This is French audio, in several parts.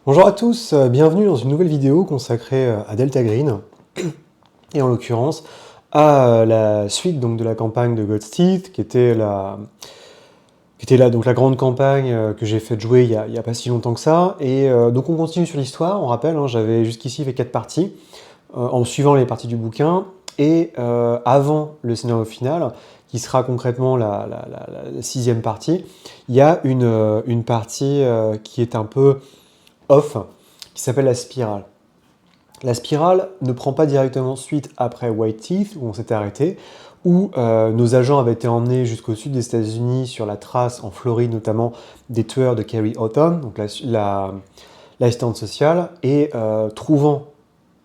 Bonjour à tous, bienvenue dans une nouvelle vidéo consacrée à Delta Green, et en l'occurrence à la suite donc, de la campagne de God's Teeth, donc, la grande campagne que j'ai fait jouer il y a pas si longtemps que ça. Et donc on continue sur l'histoire, on rappelle, hein, j'avais jusqu'ici fait 4 parties, en suivant les parties du bouquin, et avant le scénario final, qui sera concrètement la 6e partie, il y a une partie qui est un peu off, qui s'appelle la spirale. La spirale ne prend pas directement suite après White Teeth, où on s'était arrêté, où nos agents avaient été emmenés jusqu'au sud des États-Unis sur la trace, en Floride notamment, des tueurs de Carrie Houghton, donc l'assistante sociale, et trouvant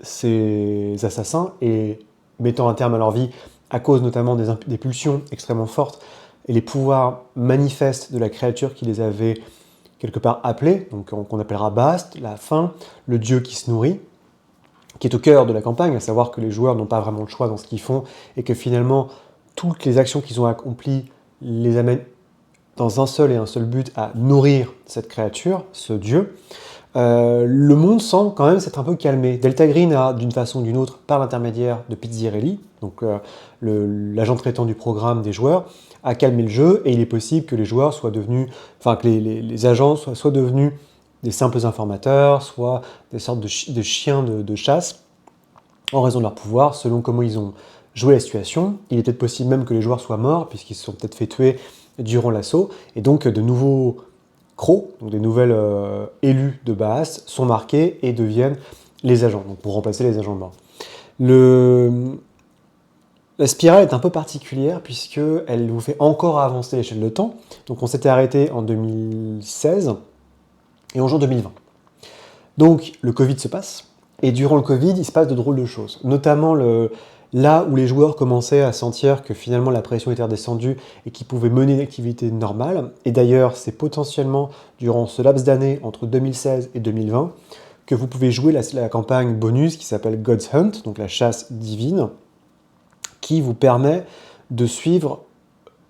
ces assassins et mettant un terme à leur vie à cause notamment des pulsions extrêmement fortes et les pouvoirs manifestes de la créature qui les avait quelque part appelés, donc qu'on appellera Bast, la faim, le dieu qui se nourrit, qui est au cœur de la campagne, à savoir que les joueurs n'ont pas vraiment le choix dans ce qu'ils font, et que finalement, toutes les actions qu'ils ont accomplies les amènent dans un seul et un seul but, à nourrir cette créature, ce dieu. Le monde semble quand même s'être un peu calmé. Delta Green a, d'une façon ou d'une autre, par l'intermédiaire de Pizzirelli, donc l'agent traitant du programme des joueurs, a calmé le jeu, et il est possible que les joueurs soient devenus, enfin que les agents soient devenus des simples informateurs, soit des sortes de chiens de chasse, en raison de leur pouvoir, selon comment ils ont joué la situation. Il est peut-être possible même que les joueurs soient morts, puisqu'ils se sont peut-être fait tuer durant l'assaut, et donc de nouveaux crocs, donc des nouvelles élus de Baas, sont marqués et deviennent les agents, donc pour remplacer les agents morts. La spirale est un peu particulière puisqu'elle vous fait encore avancer l'échelle de temps. Donc on s'était arrêté en 2016 et on joue en 2020. Donc le Covid se passe, et durant le Covid, il se passe de drôles de choses. Notamment là où les joueurs commençaient à sentir que finalement la pression était redescendue et qu'ils pouvaient mener une activité normale. Et d'ailleurs, c'est potentiellement durant ce laps d'année, entre 2016 et 2020, que vous pouvez jouer la campagne bonus qui s'appelle God's Hunt, donc la chasse divine, qui vous permet de suivre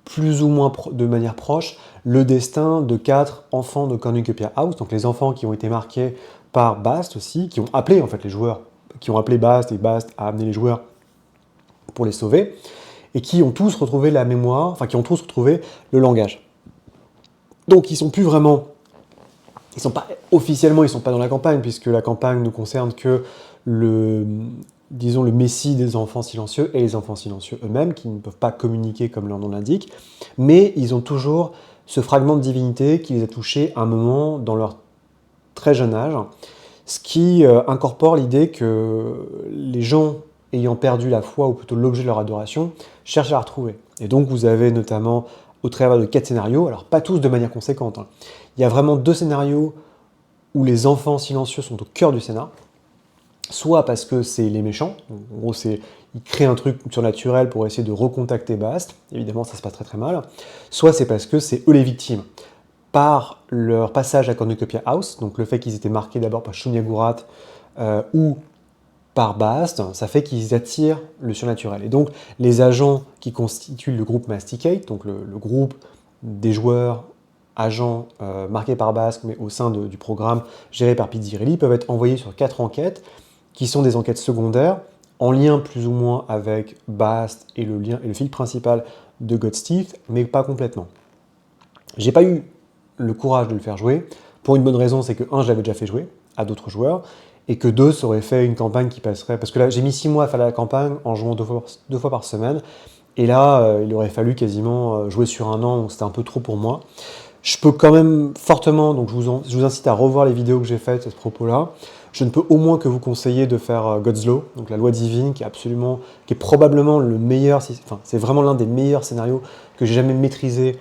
plus ou moins de manière proche le destin de 4 enfants de Cornucopia House, donc les enfants qui ont été marqués par Bast aussi, qui ont appelé en fait les joueurs, qui ont appelé Bast, et Bast a amené les joueurs pour les sauver, et qui ont tous retrouvé la mémoire, enfin qui ont tous retrouvé le langage. Donc ils sont plus vraiment, ils sont pas officiellement, ils sont pas dans la campagne, puisque la campagne ne concerne que disons le messie des enfants silencieux et les enfants silencieux eux-mêmes, qui ne peuvent pas communiquer comme leur nom l'indique, mais ils ont toujours ce fragment de divinité qui les a touchés à un moment dans leur très jeune âge, ce qui incorpore l'idée que les gens ayant perdu la foi, ou plutôt l'objet de leur adoration, cherchent à la retrouver. Et donc vous avez notamment, au travers de 4 scénarios, alors pas tous de manière conséquente, hein, il y a vraiment 2 scénarios où les enfants silencieux sont au cœur du scénar, soit parce que c'est les méchants, en gros ils créent un truc surnaturel pour essayer de recontacter Bast, évidemment ça se passe très très mal, soit c'est parce que c'est eux les victimes, par leur passage à Cornucopia House, donc le fait qu'ils étaient marqués d'abord par Shunyagurat ou par Bast, ça fait qu'ils attirent le surnaturel. Et donc les agents qui constituent le groupe Masticate, donc le groupe des joueurs agents marqués par Bast, mais au sein du programme géré par Pizzirelli, peuvent être envoyés sur 4 enquêtes, qui sont des enquêtes secondaires, en lien plus ou moins avec Bast et le fil principal de God's Teeth, mais pas complètement. J'ai pas eu le courage de le faire jouer, pour une bonne raison, c'est que, un, je l'avais déjà fait jouer à d'autres joueurs, et que 2, ça aurait fait une campagne qui passerait... Parce que là, j'ai mis 6 mois à faire la campagne en jouant 2 fois par semaine, et là, il aurait fallu quasiment jouer sur un an, donc c'était un peu trop pour moi. Je peux quand même fortement, donc je vous incite à revoir les vidéos que j'ai faites à ce propos-là. Je ne peux au moins que vous conseiller de faire God's Law, donc la loi divine, qui est probablement le meilleur, enfin c'est vraiment l'un des meilleurs scénarios que j'ai jamais maîtrisé,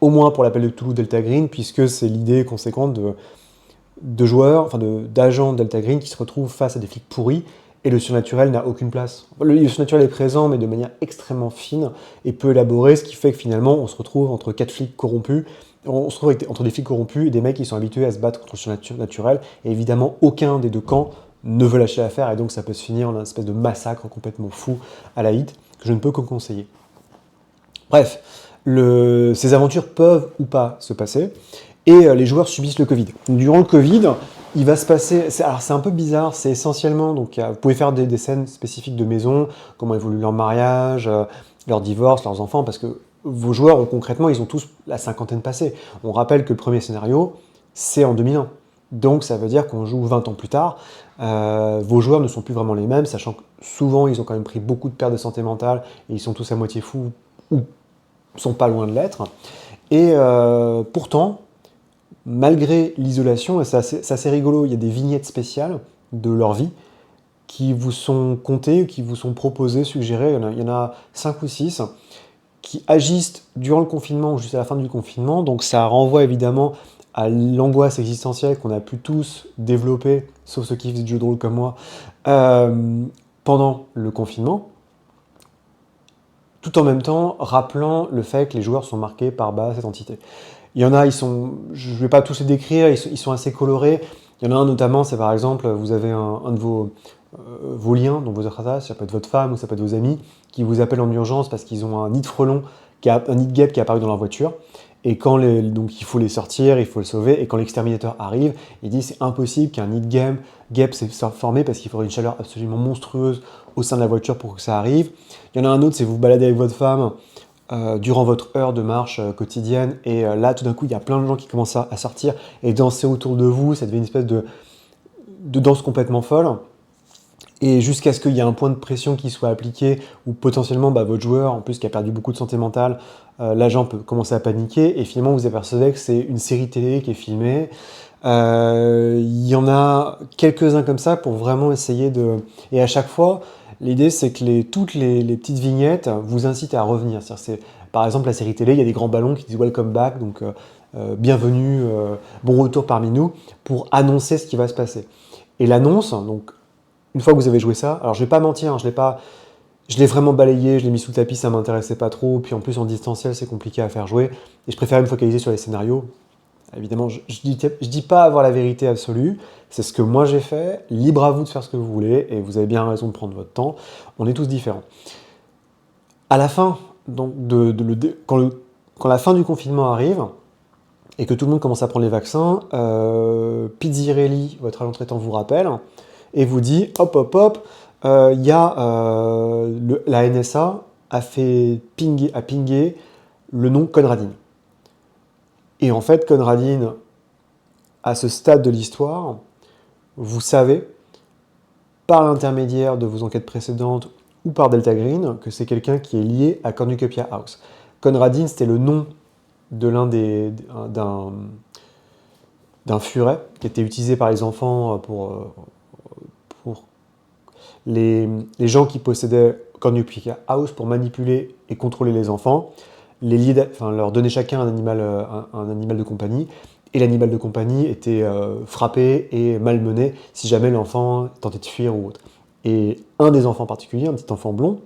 au moins pour l'appel de Cthulhu Delta Green, puisque c'est l'idée conséquente de joueurs, enfin d'agents Delta Green qui se retrouvent face à des flics pourris, et le surnaturel n'a aucune place. Le surnaturel est présent, mais de manière extrêmement fine et peu élaborée, ce qui fait que finalement on se retrouve entre 4 flics corrompus, on se retrouve entre des flics corrompus et des mecs qui sont habitués à se battre contre le surnaturel, et évidemment aucun des 2 camps ne veut lâcher l'affaire, et donc ça peut se finir en une espèce de massacre complètement fou à la hit, que je ne peux que conseiller. Bref, ces aventures peuvent ou pas se passer, et les joueurs subissent le Covid. Durant le Covid, il va se passer. Alors, c'est un peu bizarre, c'est essentiellement. Donc, vous pouvez faire des scènes spécifiques de maison, comment évolue leur mariage, leur divorce, leurs enfants, parce que vos joueurs, concrètement, ils ont tous la cinquantaine passée. On rappelle que le premier scénario, c'est en 2001. Donc, ça veut dire qu'on joue 20 ans plus tard. Vos joueurs ne sont plus vraiment les mêmes, sachant que souvent, ils ont quand même pris beaucoup de pertes de santé mentale et ils sont tous à moitié fous ou sont pas loin de l'être. Et pourtant, malgré l'isolation, et c'est assez rigolo, il y a des vignettes spéciales de leur vie qui vous sont contées, qui vous sont proposées, suggérées. Il y en a 5 ou 6 qui agissent durant le confinement ou juste à la fin du confinement. Donc ça renvoie évidemment à l'angoisse existentielle qu'on a pu tous développer, sauf ceux qui font du jeu de rôle comme moi, pendant le confinement, tout en même temps rappelant le fait que les joueurs sont marqués par cette entité. Il y en a, je ne vais pas tous les décrire, ils sont assez colorés. Il y en a un notamment, c'est par exemple, vous avez un de vos liens, donc vos avatars, ça peut être votre femme ou ça peut être vos amis, qui vous appellent en urgence parce qu'ils ont un nid de frelon, un nid de guêpe qui est apparu dans leur voiture. Et donc il faut les sortir, il faut le sauver. Et quand l'exterminateur arrive, il dit c'est impossible qu'un nid de guêpe s'est formé parce qu'il faudrait une chaleur absolument monstrueuse au sein de la voiture pour que ça arrive. Il y en a un autre, c'est vous baladez avec votre femme durant votre heure de marche quotidienne. Et là, tout d'un coup, il y a plein de gens qui commencent à sortir et danser autour de vous. Ça devient une espèce de danse complètement folle. Et jusqu'à ce qu'il y ait un point de pression qui soit appliqué, ou potentiellement votre joueur, en plus qui a perdu beaucoup de santé mentale, l'agent peut commencer à paniquer, et finalement vous apercevez que c'est une série télé qui est filmée. Il y en a quelques-uns comme ça pour vraiment essayer de... Et à chaque fois, l'idée c'est que toutes les petites vignettes vous incitent à revenir. Par exemple, la série télé, il y a des grands ballons qui disent Welcome back, donc bienvenue, bon retour parmi nous, pour annoncer ce qui va se passer. Et l'annonce, donc une fois que vous avez joué ça, alors je vais pas mentir, je l'ai vraiment balayé, je l'ai mis sous le tapis, ça m'intéressait pas trop, puis en plus en distanciel c'est compliqué à faire jouer, et je préfère me focaliser sur les scénarios. Évidemment, je dis pas avoir la vérité absolue, c'est ce que moi j'ai fait, libre à vous de faire ce que vous voulez, et vous avez bien raison de prendre votre temps, on est tous différents. À la fin, donc quand la fin du confinement arrive, et que tout le monde commence à prendre les vaccins, Pizzirelli, votre agent traitant, vous rappelle, et vous dit, hop, la NSA a pingé le nom Conradine. Et en fait, Conradine, à ce stade de l'histoire, vous savez, par l'intermédiaire de vos enquêtes précédentes ou par Delta Green, que c'est quelqu'un qui est lié à Cornucopia House. Conradine, c'était le nom de d'un furet qui était utilisé par les enfants pour les gens qui possédaient Cornucopia House pour manipuler et contrôler les enfants, leur donner chacun un animal de compagnie, et l'animal de compagnie était frappé et malmené si jamais l'enfant tentait de fuir ou autre. Et un des enfants particuliers, un petit enfant blond,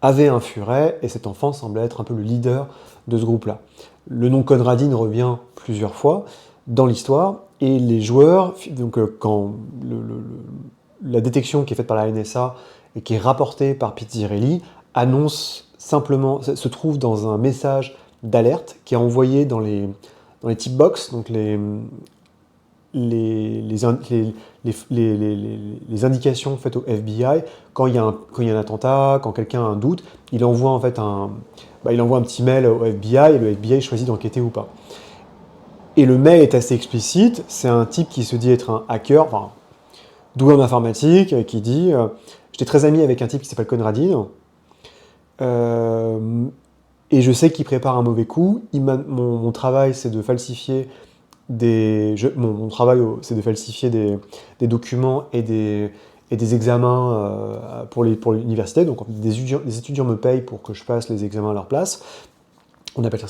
avait un furet, et cet enfant semblait être un peu le leader de ce groupe-là. Le nom Conradine revient plusieurs fois dans l'histoire, et les joueurs, donc quand la détection qui est faite par la NSA et qui est rapportée par Pizzirelli annonce simplement, se trouve dans un message d'alerte qui est envoyé dans les tip box, donc les indications faites au FBI quand il y a un attentat, quand quelqu'un a un doute, il envoie en fait un petit mail au FBI et le FBI choisit d'enquêter ou pas. Et le mail est assez explicite, c'est un type qui se dit être un hacker, enfin, doué en informatique, qui dit j'étais très ami avec un type qui s'appelle Conradine, et je sais qu'il prépare un mauvais coup. Mon travail, c'est de falsifier des documents et des examens pour l'université. Donc des étudiants me payent pour que je passe les examens à leur place. On appelle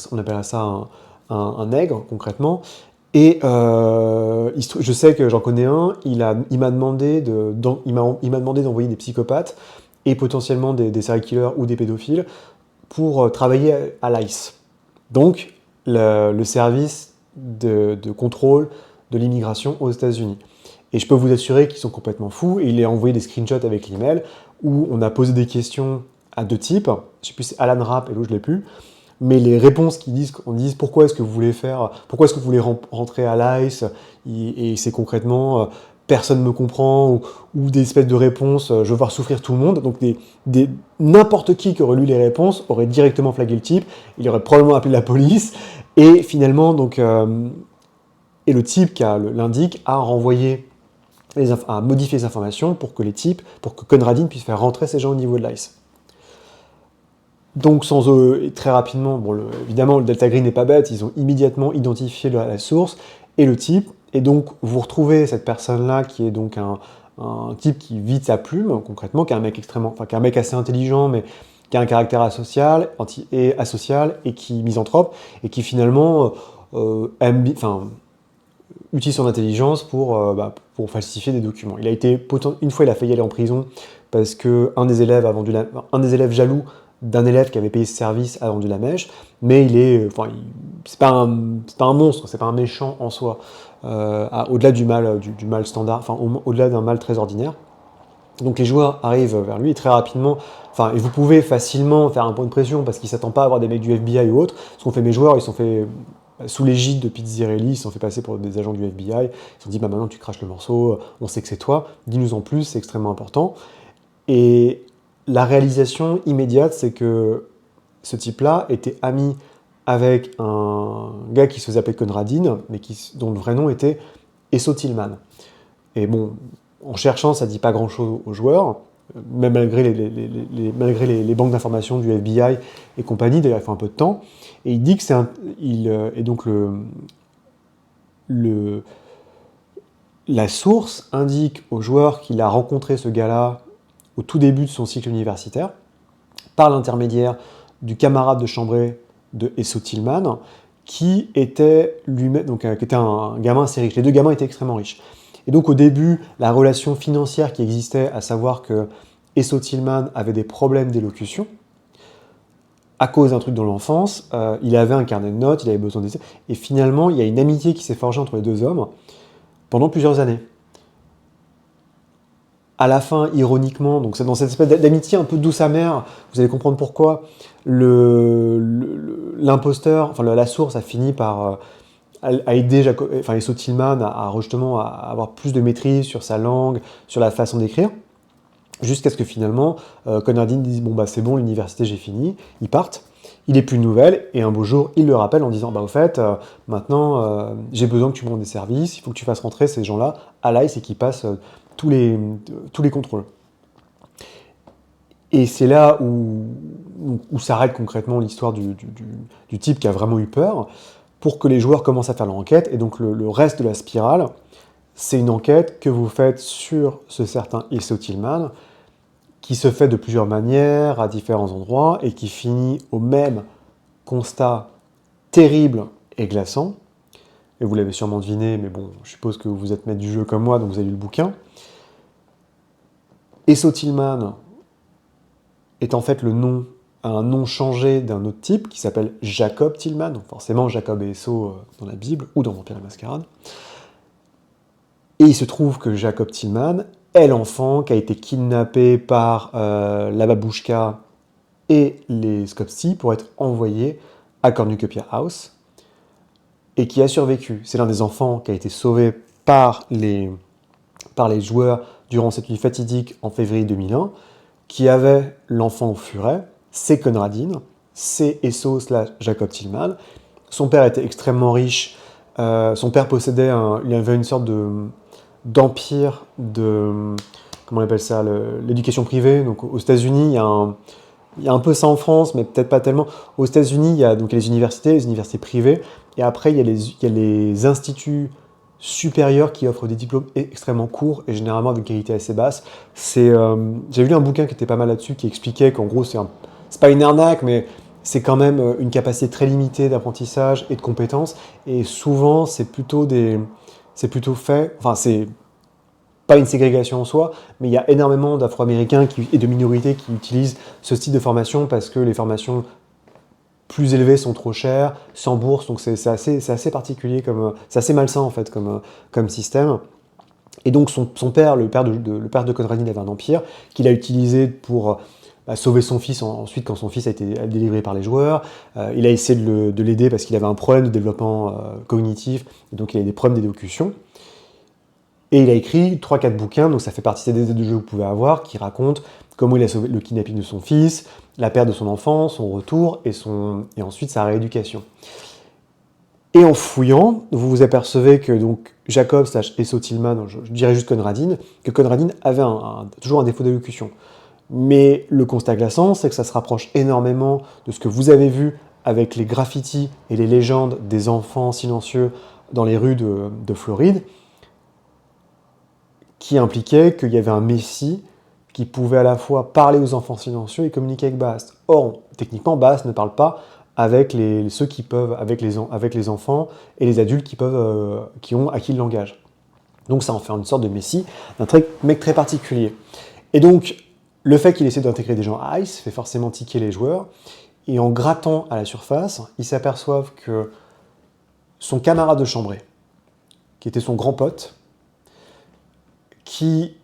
ça un nègre, concrètement. Et je sais que j'en connais un, il m'a demandé d'envoyer des psychopathes et potentiellement des serial killers ou des pédophiles pour travailler à l'ICE. Donc, le service de contrôle de l'immigration aux États-Unis. Et je peux vous assurer qu'ils sont complètement fous, et il a envoyé des screenshots avec l'email où on a posé des questions à deux types, je sais plus si c'est Alan Rapp et l'autre je l'ai plus, mais les réponses qu'on dise pourquoi est-ce que vous voulez rentrer à l'ICE, et c'est concrètement personne ne me comprend, ou des espèces de réponses je veux voir souffrir tout le monde. Donc n'importe qui aurait lu les réponses aurait directement flagué le type, il aurait probablement appelé la police, et finalement, et le type qui a l'indique a renvoyé, a modifié les informations pour que Conradin puisse faire rentrer ces gens au niveau de l'ICE. Donc, très rapidement, évidemment, le Delta Green n'est pas bête, ils ont immédiatement identifié la source et le type, et donc vous retrouvez cette personne-là qui est donc un type qui vide sa plume, concrètement, qui est un mec assez intelligent, mais qui a un caractère asocial et qui misanthrope, et qui finalement utilise son intelligence pour falsifier des documents. Une fois, il a failli aller en prison parce qu'un des élèves jaloux d'un élève qui avait payé ce service a vendu la mèche, mais c'est pas un monstre, c'est pas un méchant en soi, au-delà du mal standard, au-delà d'un mal très ordinaire. Donc les joueurs arrivent vers lui et très rapidement, et vous pouvez facilement faire un point de pression parce qu'il s'attend pas à avoir des mecs du FBI ou autre. Ce qu'ont fait mes joueurs, ils sont fait sous l'égide de Pizzirelli, ils se sont fait passer pour des agents du FBI. Ils se sont dit maintenant tu craches le morceau, on sait que c'est toi, dis-nous en plus, c'est extrêmement important. Et la réalisation immédiate, c'est que ce type-là était ami avec un gars qui se faisait appeler Conradin, mais dont le vrai nom était Esso Tillman. Et bon, en cherchant, ça ne dit pas grand-chose aux joueurs, même malgré les banques d'informations du FBI et compagnie. D'ailleurs, il faut un peu de temps. Et il dit que donc la source indique aux joueurs qu'il a rencontré ce gars-là au tout début de son cycle universitaire, par l'intermédiaire du camarade de chambrée de Esso Tillman, qui était lui-même, qui était un gamin assez riche. Les deux gamins étaient extrêmement riches. Et donc au début, la relation financière qui existait, à savoir que Esso Tillman avait des problèmes d'élocution, à cause d'un truc dans l'enfance, il avait un carnet de notes, il avait besoin d'essais, et finalement, il y a une amitié qui s'est forgée entre les deux hommes pendant plusieurs années. À la fin, ironiquement, donc c'est dans cette espèce d'amitié un peu douce amère, vous allez comprendre pourquoi, l'imposteur, la source a fini par aider Esso Tillman à justement à avoir plus de maîtrise sur sa langue, sur la façon d'écrire, jusqu'à ce que finalement, Conradin dise « c'est bon, l'université, j'ai fini », ils partent, il n'est plus de nouvelles, et un beau jour, il le rappelle en disant « au fait, maintenant, j'ai besoin que tu me rendes des services, il faut que tu fasses rentrer ces gens-là à l'ICE et qu'ils passent tous les contrôles ». Et c'est là où s'arrête concrètement l'histoire du type qui a vraiment eu peur, pour que les joueurs commencent à faire leur enquête. Et donc le reste de la spirale, c'est une enquête que vous faites sur ce certain Esso Tillman, qui se fait de plusieurs manières, à différents endroits, et qui finit au même constat terrible et glaçant. Et vous l'avez sûrement deviné, mais bon, je suppose que vous êtes maître du jeu comme moi, donc vous avez lu le bouquin. Esso Tillman est en fait un nom changé d'un autre type qui s'appelle Jacob Tillman, donc forcément Jacob et Esso dans la Bible ou dans Vampire la Mascarade. Et il se trouve que Jacob Tillman est l'enfant qui a été kidnappé par la babouchka et les Skopsi pour être envoyé à Cornucopia House et qui a survécu. C'est l'un des enfants qui a été sauvé par les joueurs durant cette nuit fatidique en février 2001, qui avait l'enfant au furet, c'est Conradin, c'est Esso / Jacob Tillman. Son père était extrêmement riche, son père il avait une sorte d'empire de, comment on appelle ça, l'éducation privée. Donc aux États-Unis, il y a un peu ça en France, mais peut-être pas tellement. Aux États-Unis, il y a donc les universités privées, et après il y a les instituts supérieurs qui offrent des diplômes extrêmement courts et généralement avec une qualité assez basse. J'ai lu un bouquin qui était pas mal là-dessus, qui expliquait qu'en gros c'est pas une arnaque, mais c'est quand même une capacité très limitée d'apprentissage et de compétences, et souvent c'est plutôt fait, c'est pas une ségrégation en soi, mais il y a énormément d'Afro-Américains et de minorités qui utilisent ce style de formation parce que les formations plus élevées sont trop chères, sans bourse, donc c'est assez particulier, c'est assez malsain en fait comme système. Et donc son père, le père de Conradin avait un empire qu'il a utilisé pour sauver son fils ensuite quand son fils a été délivré par les joueurs. Il a essayé de l'aider parce qu'il avait un problème de développement cognitif, et donc il avait des problèmes d'élocution. Et il a écrit 3-4 bouquins, donc ça fait partie des aides de jeu que vous pouvez avoir, qui racontent comment il a sauvé le kidnapping de son fils, la perte de son enfant, son retour, et ensuite sa rééducation. Et en fouillant, vous vous apercevez que donc Jacob / Esso Tillman, je dirais juste Conradine, que Conradine avait toujours un défaut d'élocution. Mais le constat glaçant, c'est que ça se rapproche énormément de ce que vous avez vu avec les graffitis et les légendes des enfants silencieux dans les rues de Floride, qui impliquait qu'il y avait un messie qui pouvait à la fois parler aux enfants silencieux et communiquer avec Bast. Or, techniquement, Bast ne parle pas avec ceux qui peuvent, avec les enfants et les adultes qui ont acquis le langage. Donc ça en fait une sorte de messie, d'un mec très particulier. Et donc, le fait qu'il essaie d'intégrer des gens à Ice fait forcément tiquer les joueurs, et en grattant à la surface, ils s'aperçoivent que son camarade de chambrée, qui était son grand pote, qui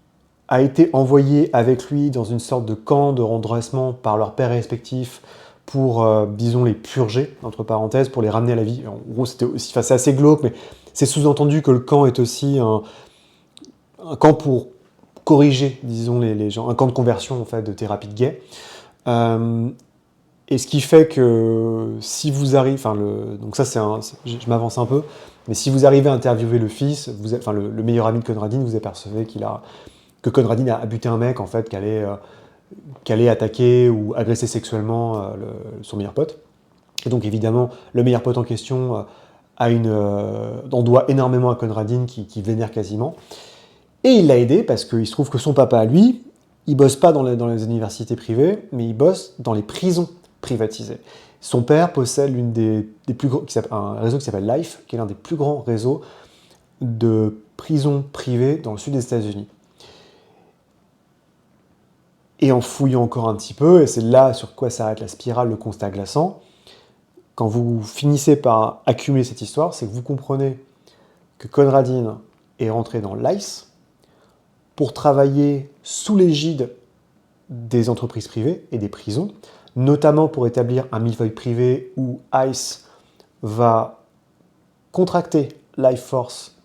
a été envoyé avec lui dans une sorte de camp de redressement par leurs pères respectifs pour, disons, les purger, entre parenthèses, pour les ramener à la vie. En gros, c'est assez glauque, mais c'est sous-entendu que le camp est aussi un camp pour corriger, disons, les gens, un camp de conversion, en fait, de thérapie de gay. Et ce qui fait que si vous arrivez, donc ça je m'avance un peu, mais si vous arrivez à interviewer le fils, le meilleur ami de Conradine, vous apercevez que Conradine a buté un mec en fait qui allait attaquer ou agresser sexuellement son meilleur pote. Et donc évidemment, le meilleur pote en question en doit énormément à Conradine qui vénère quasiment. Et il l'a aidé parce qu'il se trouve que son papa, lui, il bosse pas dans les universités privées, mais il bosse dans les prisons privatisées. Son père possède l'une des plus gros, un réseau qui s'appelle Life, qui est l'un des plus grands réseaux de prisons privées dans le sud des États-Unis. Et en fouillant encore un petit peu, et c'est là sur quoi s'arrête la spirale, le constat glaçant, quand vous finissez par accumuler cette histoire, c'est que vous comprenez que Conradine est rentré dans l'ICE pour travailler sous l'égide des entreprises privées et des prisons, notamment pour établir un millefeuille privé où ICE va contracter Life Force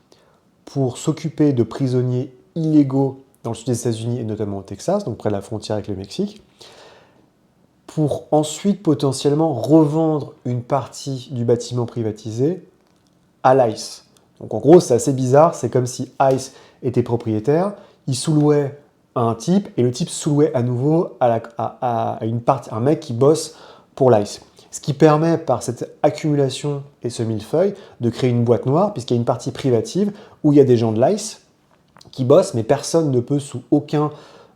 pour s'occuper de prisonniers illégaux dans le sud des États-Unis et notamment au Texas, donc près de la frontière avec le Mexique, pour ensuite potentiellement revendre une partie du bâtiment privatisé à l'ICE. Donc en gros, c'est assez bizarre, c'est comme si ICE était propriétaire, il sous-louait à un type, et le type sous-louait à nouveau à un mec qui bosse pour l'ICE. Ce qui permet, par cette accumulation et ce millefeuille, de créer une boîte noire, puisqu'il y a une partie privative où il y a des gens de l'ICE qui bossent, mais personne ne peut, sous aucun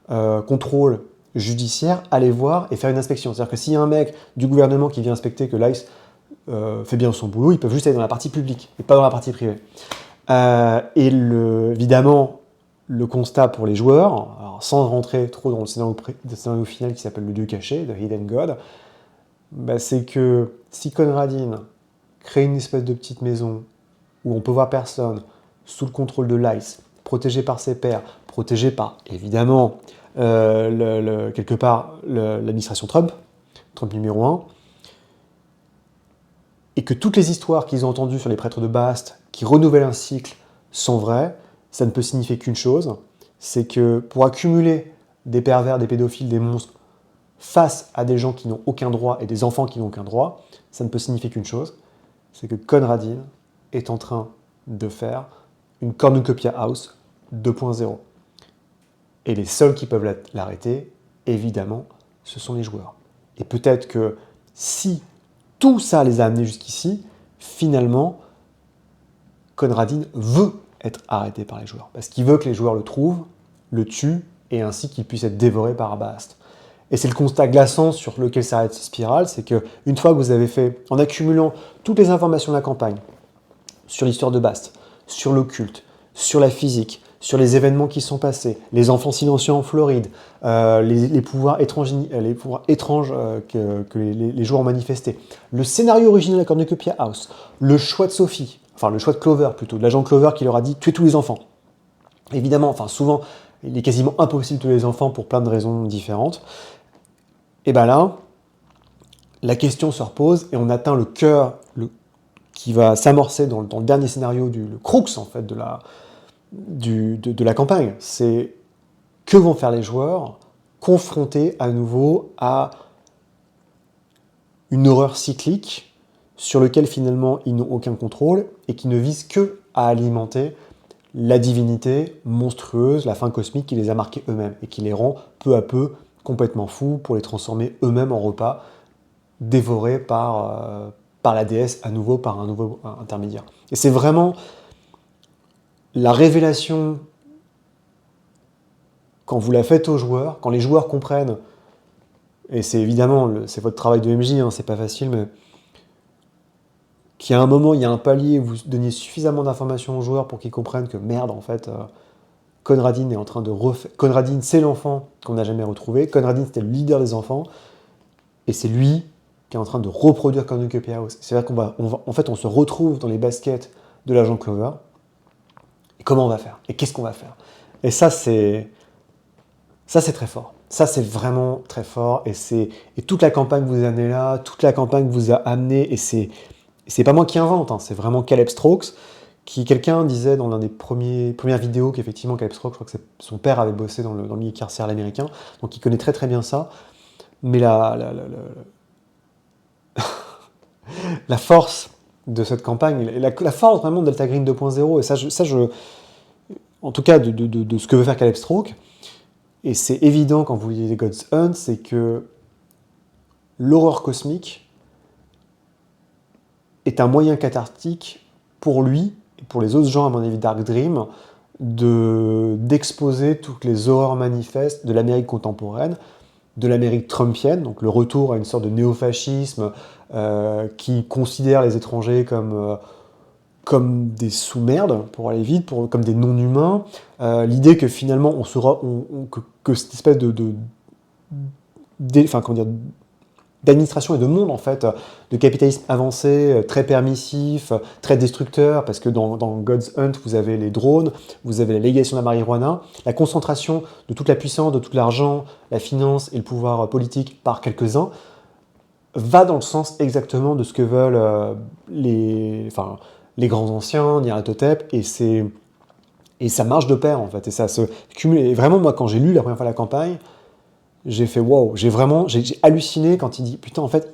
contrôle judiciaire, aller voir et faire une inspection. C'est-à-dire que s'il y a un mec du gouvernement qui vient inspecter que l'ICE fait bien son boulot, ils peuvent juste aller dans la partie publique et pas dans la partie privée. Évidemment, le constat pour les joueurs, alors sans rentrer trop dans le scénario final qui s'appelle le Dieu caché, The Hidden God, c'est que si Conradine crée une espèce de petite maison où on peut voir personne, sous le contrôle de l'ICE, protégé par ses pairs, protégé par, évidemment, quelque part, l'administration Trump numéro 1, et que toutes les histoires qu'ils ont entendues sur les prêtres de Bast, qui renouvellent un cycle, sont vraies, ça ne peut signifier qu'une chose, c'est que pour accumuler des pervers, des pédophiles, des monstres, face à des gens qui n'ont aucun droit et des enfants qui n'ont aucun droit, ça ne peut signifier qu'une chose, c'est que Conradine est en train de faire une cornucopia house 2.0. Et les seuls qui peuvent l'arrêter, évidemment, ce sont les joueurs. Et peut-être que si tout ça les a amenés jusqu'ici, finalement, Conradine veut être arrêté par les joueurs. Parce qu'il veut que les joueurs le trouvent, le tuent, et ainsi qu'il puisse être dévoré par Bast. Et c'est le constat glaçant sur lequel s'arrête cette spirale, c'est qu'une fois que vous avez fait, en accumulant toutes les informations de la campagne, sur l'histoire de Bast, sur l'occulte, sur la physique, sur les événements qui sont passés, les enfants silencieux en Floride, les pouvoirs étranges, que les joueurs ont manifestés, le scénario original de la Cornucopia House, le choix de Sophie, enfin le choix de Clover plutôt, de l'agent Clover qui leur a dit tuez tous les enfants. Évidemment, souvent, il est quasiment impossible de tuer les enfants pour plein de raisons différentes. Et ben là, la question se repose et on atteint le cœur qui va s'amorcer dans le dernier scénario, le crux en fait de la campagne. C'est que vont faire les joueurs confrontés à nouveau à une horreur cyclique sur lequel finalement ils n'ont aucun contrôle et qui ne vise que à alimenter la divinité monstrueuse, la fin cosmique qui les a marqués eux-mêmes et qui les rend peu à peu complètement fous pour les transformer eux-mêmes en repas dévorés par la déesse à nouveau, par un nouveau intermédiaire. Et c'est vraiment la révélation quand vous la faites aux joueurs, quand les joueurs comprennent, et c'est évidemment, c'est votre travail de MJ, hein, c'est pas facile, mais qu'il y a un moment, il y a un palier où vous donnez suffisamment d'informations aux joueurs pour qu'ils comprennent que merde, en fait, Conradin est en train de refaire... Conradin, c'est l'enfant qu'on n'a jamais retrouvé. Conradin, c'était le leader des enfants. Et c'est lui qui est en train de reproduire Cornucopia House. C'est-à-dire en fait, on se retrouve dans les baskets de l'agent Clover. Et comment on va faire? Et qu'est-ce qu'on va faire? Et ça, c'est très fort. Ça, c'est vraiment très fort. Et toute la campagne vous a amené là, toute la campagne vous a amené, et c'est pas moi qui invente, hein, c'est vraiment Caleb Strokes, qui quelqu'un disait dans l'un des premières vidéos qu'effectivement Caleb Strokes, je crois que son père avait bossé dans le milieu carcéral américain, donc il connaît très très bien ça. Mais la force de cette campagne, la force vraiment de Delta Green 2.0, et en tout cas de ce que veut faire Caleb Strokes, et c'est évident quand vous lisez God's Hunt, c'est que l'horreur cosmique est un moyen cathartique pour lui et pour les autres gens, à mon avis, Dark Dream, d'exposer toutes les horreurs manifestes de l'Amérique contemporaine, de l'Amérique trumpienne, donc le retour à une sorte de néofascisme qui considère les étrangers comme des sous-merdes, pour aller vite, comme des non-humains. L'idée que finalement, que cette espèce d'administration et de monde, en fait, de capitalisme avancé, très permissif, très destructeur, parce que dans God's Hunt, vous avez les drones, vous avez la légalisation de la marijuana, la concentration de toute la puissance, de tout l'argent, la finance et le pouvoir politique par quelques-uns, va dans le sens exactement de ce que veulent les grands anciens, Nyarlathotep, et ça marche de pair, en fait, et ça se cumule. Et vraiment, moi, quand j'ai lu la première fois la campagne, j'ai fait wow, j'ai halluciné quand il dit putain, en fait,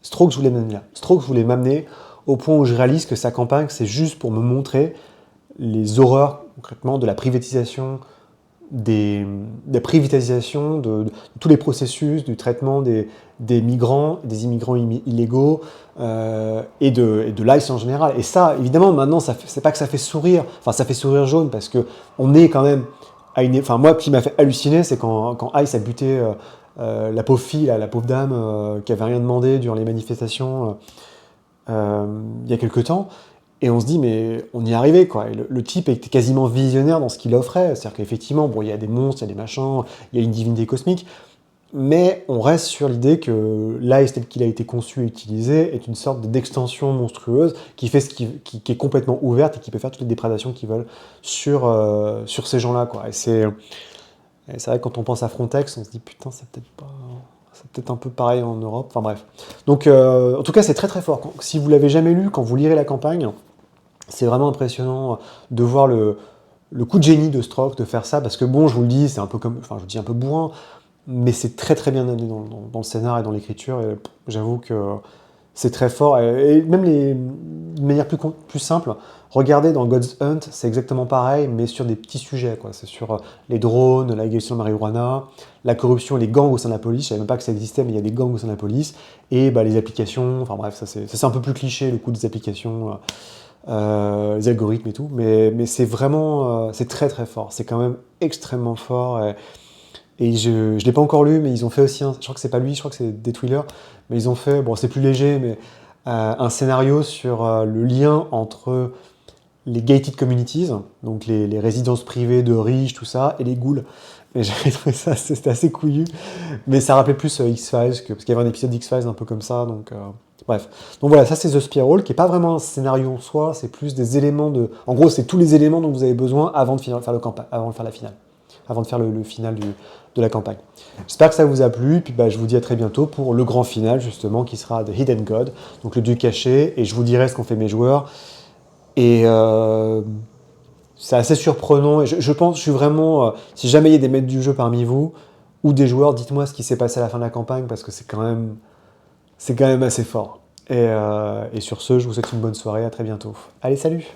Strokes voulait m'amener là. Strokes voulait m'amener au point où je réalise que sa campagne, c'est juste pour me montrer les horreurs, concrètement, de la privatisation, de tous les processus, du traitement des migrants, des immigrants illégaux, et de l'ICE en général. Et ça, évidemment, maintenant, c'est pas que ça fait sourire, enfin, ça fait sourire jaune, parce qu'on est quand même moi, ce qui m'a fait halluciner, c'est quand Ice a buté la pauvre fille, la pauvre dame, qui avait rien demandé durant les manifestations il y a quelques temps, et on se dit, mais on y est arrivé, quoi. Et le type était quasiment visionnaire dans ce qu'il offrait, c'est-à-dire qu'effectivement, bon, il y a des monstres, il y a des machins, il y a une divinité cosmique, mais on reste sur l'idée que l'Ice tel qu'il a été conçu et utilisé est une sorte d'extension monstrueuse qui est complètement ouverte et qui peut faire toutes les déprédations qu'ils veulent sur ces gens-là, quoi. Et c'est vrai que quand on pense à Frontex, on se dit putain, c'est peut-être un peu pareil en Europe. Enfin bref. Donc en tout cas, c'est très très fort. Si vous l'avez jamais lu, quand vous lirez la campagne, c'est vraiment impressionnant de voir le coup de génie de Strokes de faire ça, parce que bon, je vous le dis, c'est un peu je vous dis un peu bourrin. Mais c'est très très bien amené dans le scénar et dans l'écriture, et j'avoue que c'est très fort. Et même de manière plus simple, regardez dans God's Hunt, c'est exactement pareil, mais sur des petits sujets, quoi. C'est sur les drones, la légalisation de marijuana, la corruption, les gangs au sein de la police. Je savais même pas que ça existait, mais il y a des gangs au sein de la police. Et les applications, enfin bref, ça c'est un peu plus cliché, le coup des applications, les algorithmes et tout. Mais c'est vraiment, c'est très très fort. C'est quand même extrêmement fort. Et je ne l'ai pas encore lu, mais ils ont fait aussi, je crois que c'est pas lui, je crois que c'est Death Wheeler, mais ils ont fait, bon c'est plus léger, mais un scénario sur le lien entre les gated communities, donc les résidences privées de riches, tout ça, et les ghouls. Et j'avais trouvé ça, c'était assez couillu, mais ça rappelait plus X-Files, parce qu'il y avait un épisode d'X-Files un peu comme ça, donc bref. Donc voilà, ça c'est The Spiral, qui est pas vraiment un scénario en soi, c'est plus des éléments de... En gros, c'est tous les éléments dont vous avez besoin avant de faire la finale. avant de faire le final de la campagne. J'espère que ça vous a plu, puis je vous dis à très bientôt pour le grand final justement qui sera The Hidden God, donc le dieu caché, et je vous dirai ce qu'ont fait mes joueurs. Et c'est assez surprenant, et je pense, je suis vraiment, si jamais il y a des maîtres du jeu parmi vous, ou des joueurs, dites-moi ce qui s'est passé à la fin de la campagne, parce que c'est quand même assez fort. Et sur ce, je vous souhaite une bonne soirée, à très bientôt. Allez, salut!